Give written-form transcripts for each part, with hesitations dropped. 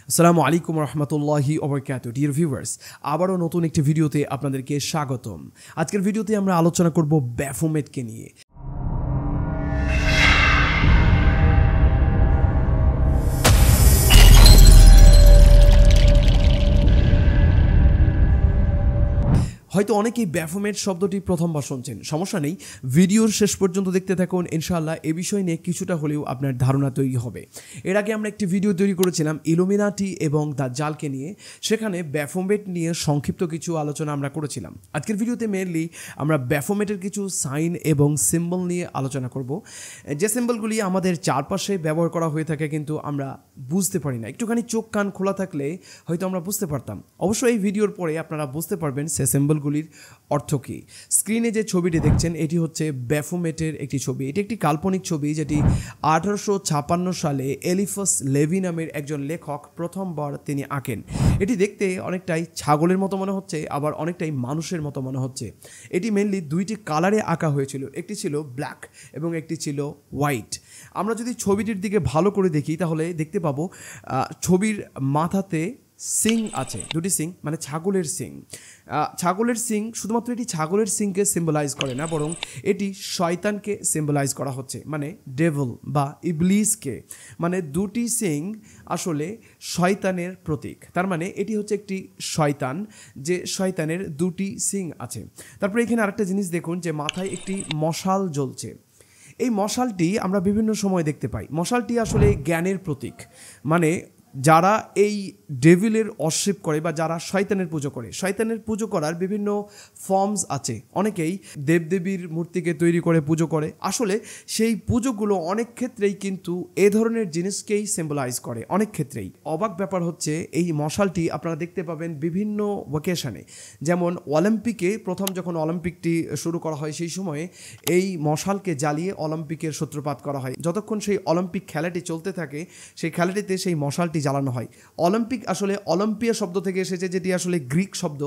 আসসালামু আলাইকুম রহমতুল্লাহি ওবারাকাতুহু ডিয়ার ভিউয়ার্স, আবারও নতুন একটি ভিডিওতে আপনাদেরকে স্বাগতম। আজকের ভিডিওতে আমরা আলোচনা করব ব্যাফোমেটকে নিয়ে। হয়তো অনেকেই ব্যাফোমেট শব্দটি প্রথমবার শুনছেন, সমস্যা নেই, ভিডিওর শেষ পর্যন্ত দেখতে থাকুন। ইনশাআল্লাহ এ বিষয় নিয়ে কিছুটা হলেও আপনার ধারণা তৈরি হবে। এর আগে আমরা একটি ভিডিও তৈরি করেছিলাম ইলুমিনাটি এবং দাজ্জালকে নিয়ে, সেখানে ব্যাফোমেট নিয়ে সংক্ষিপ্ত কিছু আলোচনা আমরা করেছিলাম। আজকের ভিডিওতে মেনলি আমরা ব্যাফোমেটের কিছু সাইন এবং সিম্বল নিয়ে আলোচনা করব, যে সিম্বলগুলি আমাদের চারপাশে ব্যবহার করা হয়ে থাকে কিন্তু আমরা বুঝতে পারি না। একটুখানি চোখ কান খোলা থাকলে হয়তো আমরা বুঝতে পারতাম। অবশ্যই এই ভিডিওর পরে আপনারা বুঝতে পারবেন সে সিম্বলগুলির অর্থ কী। স্ক্রিনে যে ছবিটি দেখছেন এটি হচ্ছে ব্যাফোমেটের একটি ছবি। এটি একটি কাল্পনিক ছবি যেটি 1856 সালে এলিফাস লেভি নামের একজন লেখক প্রথমবার তিনি আঁকেন। এটি দেখতে অনেকটাই ছাগলের মতো মনে হচ্ছে, আবার অনেকটাই মানুষের মতো মনে হচ্ছে। এটি মেনলি দুইটি কালারে আঁকা হয়েছিল, একটি ছিল ব্ল্যাক এবং একটি ছিল হোয়াইট। আমরা যদি ছবিটির দিকে ভালো করে দেখি তাহলে দেখতে পাবো ছবির মাথাতে সিং আছে, দুটি সিং, মানে ছাগলের সিং। ছাগলের সিং শুধুমাত্র এটি ছাগলের সিংকে সিম্বলাইজ করে না, বরং এটি শয়তানকে সিম্বলাইজ করা হচ্ছে, মানে ডেভিল বা ইবলিসকে। মানে দুটি সিং আসলে শয়তানের প্রতীক। তার মানে এটি হচ্ছে একটি শয়তান, যে শয়তানের দুটি সিং আছে। তারপরে এখানে আরেকটা জিনিস দেখুন যে মাথায় একটি মশাল জ্বলছে। এই মশালটি আমরা বিভিন্ন সময় দেখতে পাই। মশালটি আসলে জ্ঞানের প্রতীক। মানে যারা এই ডেভিলের অর্শিপ করে বা যারা শয়তানের পুজো করে, শয়তানের পুজো করার বিভিন্ন ফর্মস আছে। অনেকেই দেবদেবীর মূর্তিকে তৈরি করে পুজো করে। আসলে সেই পুজোগুলো অনেক ক্ষেত্রেই কিন্তু এ ধরনের জিনিসকেই সিম্বলাইজ করে, অনেক ক্ষেত্রেই। অবাক ব্যাপার হচ্ছে এই মশালটি আপনারা দেখতে পাবেন বিভিন্ন ওকেশনে। যেমন অলিম্পিকে প্রথম যখন অলিম্পিকটি শুরু করা হয় সেই সময়ে এই মশালকে জ্বালিয়ে অলিম্পিকের সূত্রপাত করা হয়। যতক্ষণ সেই অলিম্পিক খেলাটি চলতে থাকে সেই খেলাটিতে সেই মশালটি জ্বালানো হয়। অলিম্পিক আসলে অলিম্পিয়া শব্দ থেকে এসেছে, যেটি আসলে গ্রিক শব্দ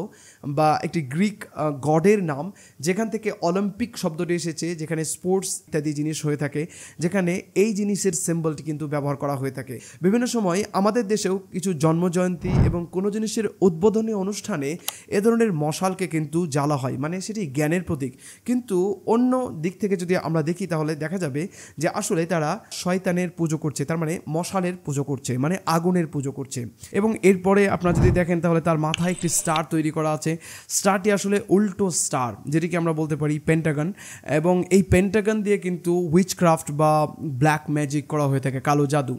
বা একটি গ্রিক গডের নাম, যেখান থেকে অলিম্পিক শব্দটি এসেছে, যেখানে স্পোর্টস ইত্যাদি জিনিস হয়ে থাকে, যেখানে এই জিনিসের সিম্বলটি কিন্তু ব্যবহার করা হয়ে থাকে। বিভিন্ন সময় আমাদের দেশেও কিছু জন্মজয়ন্তী এবং কোনো জিনিসের উদ্বোধনী অনুষ্ঠানে এ ধরনের মশালকে কিন্তু জ্বালা হয়, মানে সেটি জ্ঞানের প্রতীক। কিন্তু অন্য দিক থেকে যদি আমরা দেখি তাহলে দেখা যাবে যে আসলে তারা শয়তানের পুজো করছে, তার মানে মশালের পুজো করছে, মানে আগুনের পুজো করছে। এবং এরপরে আপনারা যদি দেখেন তাহলে তার মাথায় একটি স্টার তৈরি করা আছে। স্টারটি আসলে উল্টো স্টার, যেটিকে আমরা বলতে পারি পেন্টাগন। এবং এই পেন্টাগন দিয়ে কিন্তু উইচক্রাফট বা ব্ল্যাক ম্যাজিক করা হয়ে থাকে, কালো জাদু।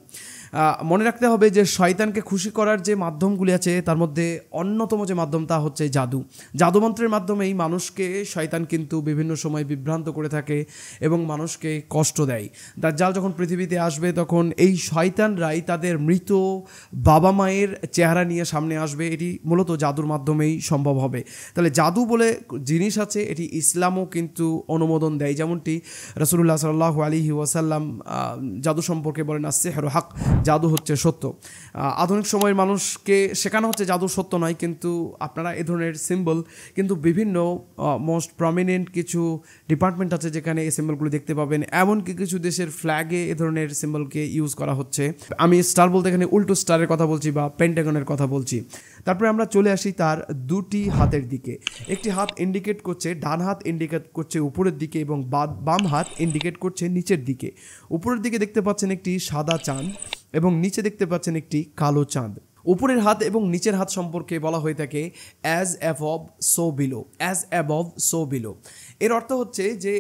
মনে রাখতে হবে যে শয়তানকে খুশি করার যে মাধ্যমগুলি আছে তার মধ্যে অন্যতম যে মাধ্যম তা হচ্ছে জাদু। জাদুমন্ত্রের মাধ্যমেই মানুষকে শয়তান কিন্তু বিভিন্ন সময় বিভ্রান্ত করে থাকে এবং মানুষকে কষ্ট দেয়। দাজ্জাল যখন পৃথিবীতে আসবে তখন এই শয়তানরাই তাদের মৃত বাবা মায়ের চেহারা নিয়ে সামনে আসবে। এটি মূলত জাদুর মাধ্যমেই সম্ভব হবে। তাহলে জাদু বলে জিনিস আছে, এটি ইসলামও কিন্তু অনুমোদন দেয়। যেমনটি রাসূলুল্লাহ সাল্লাল্লাহু আলাইহি ওয়াসাল্লাম জাদু সম্পর্কে বলেন, আস-সিহরু হক, জাদু হচ্ছে সত্য। আধুনিক সময়ের মানুষকে শেখানো হচ্ছে জাদু সত্য নয়, কিন্তু আপনারা এ ধরনের সিম্বল কিন্তু বিভিন্ন মোস্ট প্রমিনেন্ট কিছু ডিপার্টমেন্ট আছে যেখানে এই সিম্বলগুলো দেখতে পাবেন। এমনকি কিছু দেশের ফ্ল্যাগে এ ধরনের সিম্বলকে ইউজ করা হচ্ছে। আমি স্টার বলতে এখানে উল্টো স্টারের কথা বলছি বা পেন্টাগনের কথা বলছি। তারপরে আমরা চলে আসি তার দুটি হাতের দিকে। একটি হাত ইন্ডিকেট করছে, ডান হাত ইন্ডিকেট করছে উপরের দিকে এবং বাম হাত ইন্ডিকেট করছে নিচের দিকে। উপরের দিকে দেখতে পাচ্ছেন একটি সাদা চাঁদ এবং নিচে দেখতে পাচ্ছেন একটি কালো চাঁদ। উপরের হাত এবং নিচের হাত সম্পর্কে বলা হয়ে থাকে as above so below, as above so below. এর অর্থ হচ্ছে যে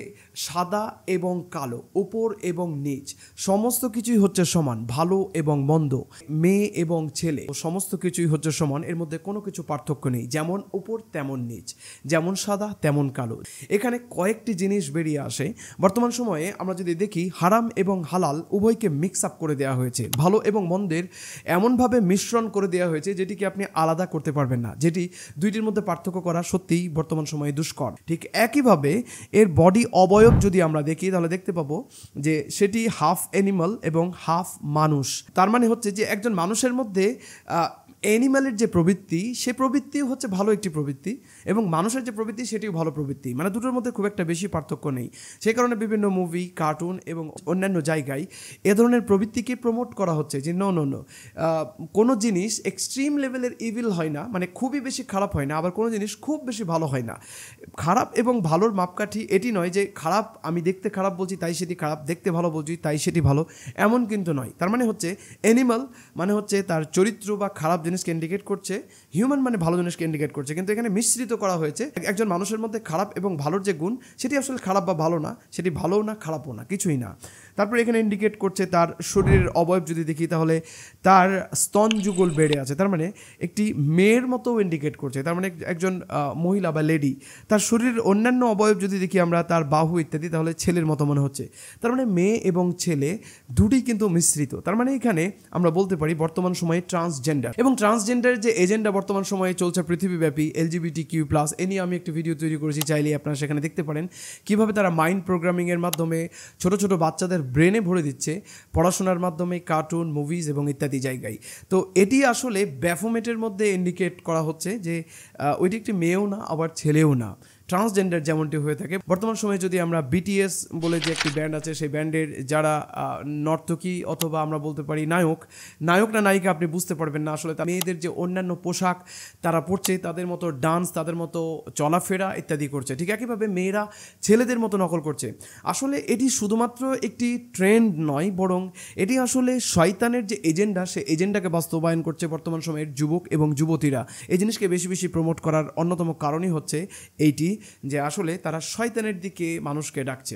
সাদা এবং কালো, উপর এবং নিচ সমস্ত কিছুই হচ্ছে সমান। ভালো এবং মন্দ, মেয়ে এবং ছেলে সমস্ত কিছুই হচ্ছে সমান, এর মধ্যে কোনো কিছু পার্থক্য নেই। যেমন উপর তেমন নিচ, যেমন সাদা তেমন কালো। এখানে কয়েকটি জিনিস বেরিয়ে আসে। বর্তমান সময়ে আমরা যদি দেখি হারাম এবং হালাল উভয়কে মিক্স আপ করে দেওয়া হয়েছে। ভালো এবং মন্দের এমনভাবে মিশ্রণ করে দেওয়া হয়েছে যেটিকে আপনি আলাদা করতে পারবেন না, যেটি দুইটির মধ্যে পার্থক্য করা সত্যিই বর্তমান সময়ে দুষ্কর। ঠিক একইভাবে এর বডি অবয়ব যদি আমরা দেখি তাহলে দেখতে পাবো যে সেটি হাফ অ্যানিমাল এবং হাফ মানুষ। তার মানে হচ্ছে যে একজন মানুষের মধ্যে অ্যানিম্যালের যে প্রবৃত্তি সে প্রবৃত্তিও হচ্ছে ভালো একটি প্রবৃত্তি এবং মানুষের যে প্রবৃত্তি সেটিও ভালো প্রবৃত্তি, মানে দুটোর মধ্যে খুব একটা বেশি পার্থক্য নেই। সেই কারণে বিভিন্ন মুভি, কার্টুন এবং অন্যান্য জায়গায় এ ধরনের প্রবৃত্তিকে প্রমোট করা হচ্ছে যে নো, কোনো জিনিস এক্সট্রিম লেভেলের ইভিল হয় না, মানে খুবই বেশি খারাপ হয় না, আবার কোনো জিনিস খুব বেশি ভালো হয় না। খারাপ এবং ভালোর মাপকাঠি এটি নয় যে খারাপ আমি দেখতে খারাপ বলছি তাই সেটি খারাপ, দেখতে ভালো বলছি তাই সেটি ভালো, এমন কিন্তু নয়। তার মানে হচ্ছে অ্যানিমাল মানে হচ্ছে তার চরিত্র বা খারাপ জিনিসকে ইন্ডিকেট করছে, হিউম্যান মানে ভালো জিনিসকে ইন্ডিকেট করছে, কিন্তু এখানে মিশ্রিত করা হয়েছে। একজন মানুষের মধ্যে খারাপ এবং ভালোর যে গুণ সেটি আসলে খারাপ বা ভালো না, সেটি ভালোও না খারাপও না, কিছুই না। তারপরে এখানে ইন্ডিকেট করছে তার শরীরের অবয়ব যদি দেখি তাহলে তার স্তন যুগল বেড়ে আছে, তার মানে একটি মেয়ের মতো ইন্ডিকেট করছে। তার মানে একজন মহিলা বা লেডি, তার শরীরের অন্যান্য অবয়ব যদি দেখি আমরা তার বাহু ইত্যাদি তাহলে ছেলের মতো মনে হচ্ছে। তার মানে মেয়ে এবং ছেলে দুটি কিন্তু মিশ্রিত। তার মানে এখানে আমরা বলতে পারি বর্তমান সময়ে ট্রান্সজেন্ডার এবং ট্রান্সজেন্ডার যে এজেন্ডা বর্তমান সময়ে চলছে পৃথিবীব্যাপী, LGBTQ+, এ নিয়ে আমি একটি ভিডিও তৈরি করেছি, চাইলে আপনারা সেখানে দেখতে পারেন কীভাবে তারা মাইন্ড প্রোগ্রামিংয়ের মাধ্যমে ছোট ছোট বাচ্চাদের ব্রেনে ভরে দিচ্ছে পড়াশোনার মাধ্যমে, কার্টুন, মুভিজ এবং ইত্যাদি জায়গায়। তো এটি আসলে ব্যাফোমেটের মধ্যে ইন্ডিকেট করা হচ্ছে যে ওইটি একটি মেয়েও না আবার ছেলেও না, ট্রান্সজেন্ডার যেমনটি হয়ে থাকে। বর্তমান সময়ে যদি আমরা BTS বলে যে একটি ব্যান্ড আছে, সেই ব্যান্ডের যারা নর্তকী অথবা আমরা বলতে পারি নায়ক না নায়িকা, আপনি বুঝতে পারবেন না আসলে মেয়েদের যে অন্যান্য পোশাক তারা পরছে, তাদের মতো ডান্স, তাদের মতো চলাফেরা ইত্যাদি করছে, ঠিক একইভাবে মেয়েরা ছেলেদের মতো নকল করছে। আসলে এটি শুধুমাত্র একটি ট্রেন্ড নয়, বরং এটি আসলে শয়তানের যে এজেন্ডা, সে এজেন্ডাকে বাস্তবায়ন করছে বর্তমান সময়ের যুবক এবং যুবতীরা। এই জিনিসকে বেশি বেশি প্রমোট করার অন্যতম কারণই হচ্ছে এইটি যে আসলে তারা শয়তানের দিকে মানুষকে ডাকছে।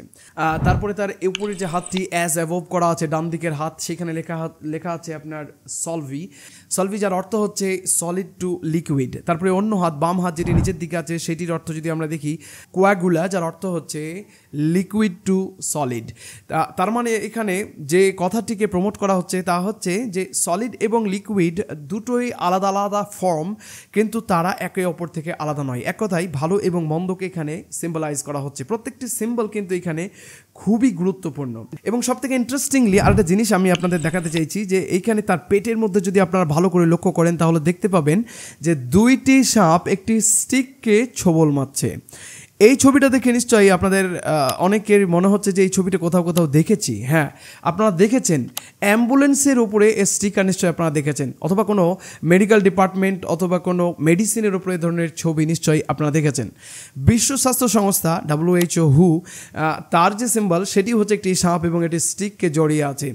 তারপরে তার উপরে যে হাতটি অ্যাজ অ্যাভোভ করা আছে, ডান দিকের হাত, সেখানে লেখা আছে আপনার সলভি, যার অর্থ হচ্ছে সলিড টু লিকুইড। তারপরে অন্য হাত, বাম হাত যেটি নিচের দিকে আছে, সেটির অর্থ যদি আমরা দেখি কোয়াগুলা, যার অর্থ হচ্ছে লিকুইড টু সলিড। তার মানে এখানে যে কথাটিকে প্রমোট করা হচ্ছে তা হচ্ছে যে সলিড এবং লিকুইড দুটোই আলাদা আলাদা ফর্ম, কিন্তু তারা একে অপর থেকে আলাদা নয়। এক কথায় ভালো এবং মন্দকে এখানে সিম্বলাইজ করা হচ্ছে। প্রত্যেকটি সিম্বল কিন্তু এখানে খুবই গুরুত্বপূর্ণ। এবং সবথেকে ইন্টারেস্টিংলি আরেকটা জিনিস আমি আপনাদের দেখাতে চাইছি যে এইখানে তার পেটের মধ্যে যদি আপনারা ভালো করে লক্ষ্য করেন তাহলে দেখতে পাবেন যে দুইটি সাপ একটি স্টিককে ছোবল মারছে। এই ছবিটা দেখে নিশ্চয়ই আপনাদের অনেকের মনে হচ্ছে যে এই ছবিটা কোথাও দেখেছি। হ্যাঁ, আপনারা দেখেছেন, অ্যাম্বুলেন্সের উপরে স্টিকার নিশ্চয়ই আপনারা দেখেছেন, অথবা কোনো মেডিকেল ডিপার্টমেন্ট অথবা কোনো মেডিসিনের উপরে ধরনের ছবি নিশ্চয়ই আপনারা দেখেছেন। বিশ্ব স্বাস্থ্য সংস্থা WHO তার যে সিম্বল সেটি হচ্ছে একটি সাপ এবং একটি স্টিককে জড়িয়ে আছে।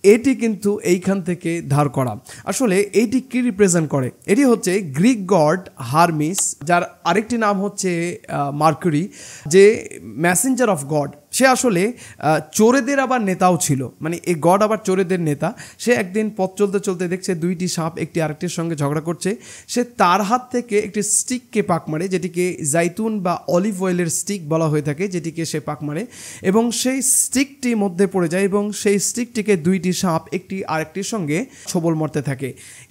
এটি কিন্তু এইখান থেকে ধার করা। আসলে এইটি কি রিপ্রেজেন্ট করে? এটি হচ্ছে গ্রিক গড হারমিস, যার আরেকটি নাম হচ্ছে মার্কুরি, যে মেসেঞ্জার অফ গড। সে আসলে চোরেদের আবার নেতাও ছিল, মানে এই গড আবার চোরেদের নেতা। সে একদিন পথ চলতে চলতে দেখছে দুইটি সাপ একটি আরেকটির সঙ্গে ঝগড়া করছে। সে তার হাত থেকে একটি স্টিককে পাক মারে, যেটিকে জাইতুন বা অলিভ অয়েলের স্টিক বলা হয়ে থাকে, যেটিকে সে পাক মারে এবং সেই স্টিকটি মধ্যে পড়ে যায় এবং সেই স্টিকটিকে দুইটি সাপ একটি আরেকটির সঙ্গে ছোবল মারতে থাকে।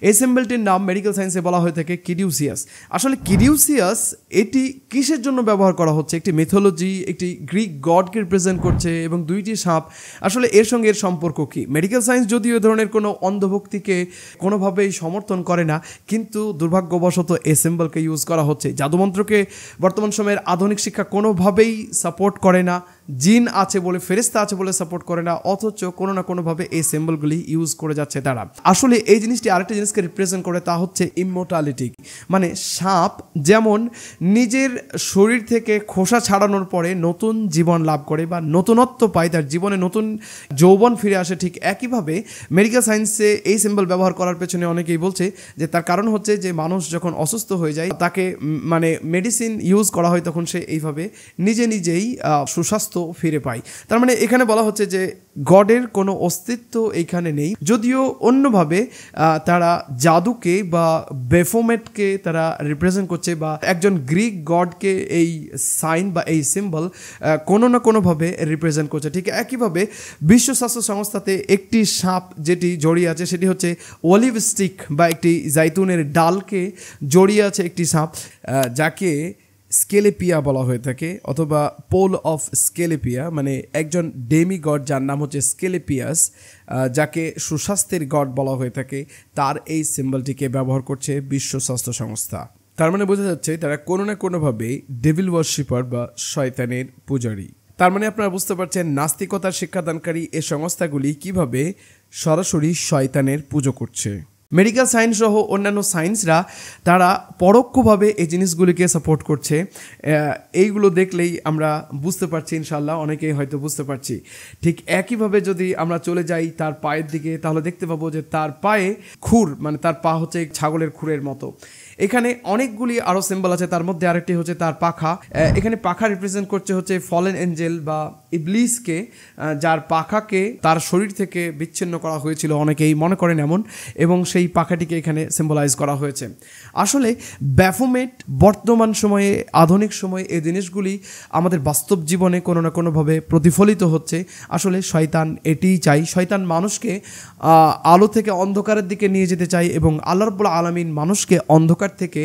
এই সিম্বলটির নাম মেডিকেল সায়েন্সে বলা হয়ে থাকে কিডিউসিয়াস। আসলে কিডিউসিয়াস এটি কিসের জন্য ব্যবহার করা হচ্ছে? একটি মিথোলজি, একটি গ্রিক গডকে রিপ্রেজেন্ট করছে এবং দুইটি সাপ। আসলে এর সঙ্গে এর সম্পর্ক কি? মেডিকেল সায়েন্স যদিও এ ধরনের কোনো অন্ধভক্তিকে কোনোভাবেই সমর্থন করে না, কিন্তু দুর্ভাগ্যবশত এই সিম্বলকে ইউজ করা হচ্ছে। জাদুমন্ত্রকে বর্তমান সময়ের আধুনিক শিক্ষা কোনোভাবেই সাপোর্ট করে না, জিন আছে বলে, ফেরেশতা আছে বলে সাপোর্ট করে না, অথচ কোনো না কোনোভাবে এই সিম্বলগুলি ইউজ করে যাচ্ছে তারা। আসলে এই জিনিসটি আরেকটা জিনিসকে রিপ্রেজেন্ট করে, তা হচ্ছে ইমমর্টালিটি। মানে সাপ যেমন নিজের শরীর থেকে খোসা ছাড়ানোর পরে নতুন জীবন লাভ করে বা নতুনত্ব পায়, তার জীবনে নতুন যৌবন ফিরে আসে, ঠিক একইভাবে মেডিকেল সায়েন্সে এই সিম্বল ব্যবহার করার পেছনে অনেকেই বলছে যে তার কারণ হচ্ছে যে মানুষ যখন অসুস্থ হয়ে যায়, তাকে মানে মেডিসিন ইউজ করা হয়, তখন সে এইভাবে নিজেই সুস্বাস্থ্য ফিরে পায়। তার মানে এখানে বলা হচ্ছে যে গডের কোনো অস্তিত্ব এইখানে নেই, যদিও অন্যভাবে তারা জাদুকে বা বেফোমেটকে তারা রিপ্রেজেন্ট করছে, বা একজন গ্রিক গডকে এই সাইন বা এই সিম্বল কোনো না কোনোভাবে রিপ্রেজেন্ট করছে। ঠিক একইভাবে বিশ্ব স্বাস্থ্য সংস্থাতে একটি সাপ যেটি জড়িয়ে আছে সেটি হচ্ছে অলিভ স্টিক বা একটি জাইতুনের ডালকে জড়িয়ে আছে একটি সাপ, যাকে স্কেলেপিয়া বলা হয়ে থাকে অথবা পোল অফ স্কেলেপিয়া, মানে একজন ডেমি গড যার নাম হচ্ছে স্কেলেপিয়াস, যাকে সুস্বাস্থ্যের গড বলা হয়ে থাকে, তার এই সিম্বলটিকে ব্যবহার করছে বিশ্ব স্বাস্থ্য সংস্থা। তার মানে বোঝা যাচ্ছে তারা কোনো না কোনোভাবে ডেভিল ওয়ার্শিপার বা শয়তানের পূজারী। তার মানে আপনারা বুঝতে পারছেন নাস্তিকতার শিক্ষাদানকারী এই সংস্থাগুলি কিভাবে সরাসরি শয়তানের পুজো করছে। মেডিকেল সায়েন্স সহ অন্যান্য সায়েন্সরা তারা পরোক্ষভাবে এই জিনিসগুলিকে সাপোর্ট করছে। এইগুলো দেখলেই আমরা বুঝতে পারছি, ইনশাল্লাহ অনেকেই হয়তো বুঝতে পারছি। ঠিক একইভাবে যদি আমরা চলে যাই তার পায়ের দিকে, তাহলে দেখতে পাবো যে তার পায়ে খুর, মানে তার পা হচ্ছে ছাগলের খুরের মতো। এখানে অনেকগুলি আরও সিম্বল আছে, তার মধ্যে আরেকটি হচ্ছে তার পাখা। এখানে পাখা রিপ্রেজেন্ট করছে হচ্ছে ফলেন এঞ্জেল বা ইবলিসকে, যার পাখাকে তার শরীর থেকে বিচ্ছিন্ন করা হয়েছিল, অনেকেই মনে করেন এমন, এবং সেই পাখাটিকে এখানে সিম্বলাইজ করা হয়েছে। আসলে ব্যাফোমেট বর্তমান সময়ে, আধুনিক সময়ে এই জিনিসগুলি আমাদের বাস্তব জীবনে কোনো না কোনোভাবে প্রতিফলিত হচ্ছে। আসলে শয়তান এটিই চাই, শয়তান মানুষকে আলো থেকে অন্ধকারের দিকে নিয়ে যেতে চায় এবং আল্লাহ রাব্বুল আলামিন মানুষকে অন্ধকার থেকে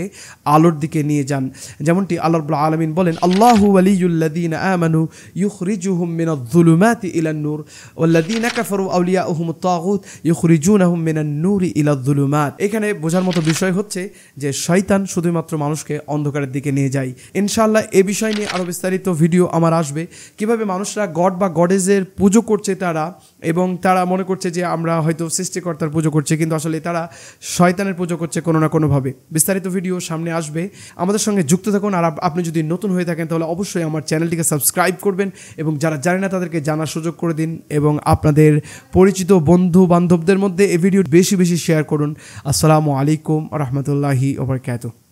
আলোর দিকে নিয়ে যান। যেমনটি আল্লাহ রাব্বুল আলামিন বলেন, আল্লাহু ওয়ালিয়ুল্লাযীনা আমানু ইউখরিজুহুম মিনায-যুলুমাতি ইলান-নূর ওয়াল্লাযীনা কাফারু আউলিয়াউহুমুত তাগুত ইউখরিজুনাহুম মিনান-নূরি ইলায-যুলুমাত। এখানে বোঝার মতো বিষয় হচ্ছে যে শয়তান শুধুমাত্র মানুষকে অন্ধকারের দিকে নিয়ে যায়। ইনশাআল্লাহ এই বিষয় নিয়ে আরও বিস্তারিত ভিডিও আমার আসবে, কিভাবে মানুষরা গড বা গডেজের পুজো করছে তারা, এবং তারা মনে করছে যে আমরা হয়তো সৃষ্টিকর্তার পুজো করছে, কিন্তু আসলে তারা শয়তানের পুজো করছে কোনো না কোনোভাবে। বিস্তারিত ভিডিও সামনে আসবে, আমাদের সঙ্গে যুক্ত থাকুন। আর আপনি যদি নতুন হয়ে থাকেন তাহলে অবশ্যই আমার চ্যানেলটিকে সাবস্ক্রাইব করবেন এবং যারা জানে না তাদেরকে জানার সুযোগ করে দিন, এবং আপনাদের পরিচিত বন্ধু বান্ধবদের মধ্যে এই ভিডিও বেশি বেশি শেয়ার করুন। আসসালামু আলাইকুম ওয়া রাহমাতুল্লাহি ওয়া বারাকাতুহু।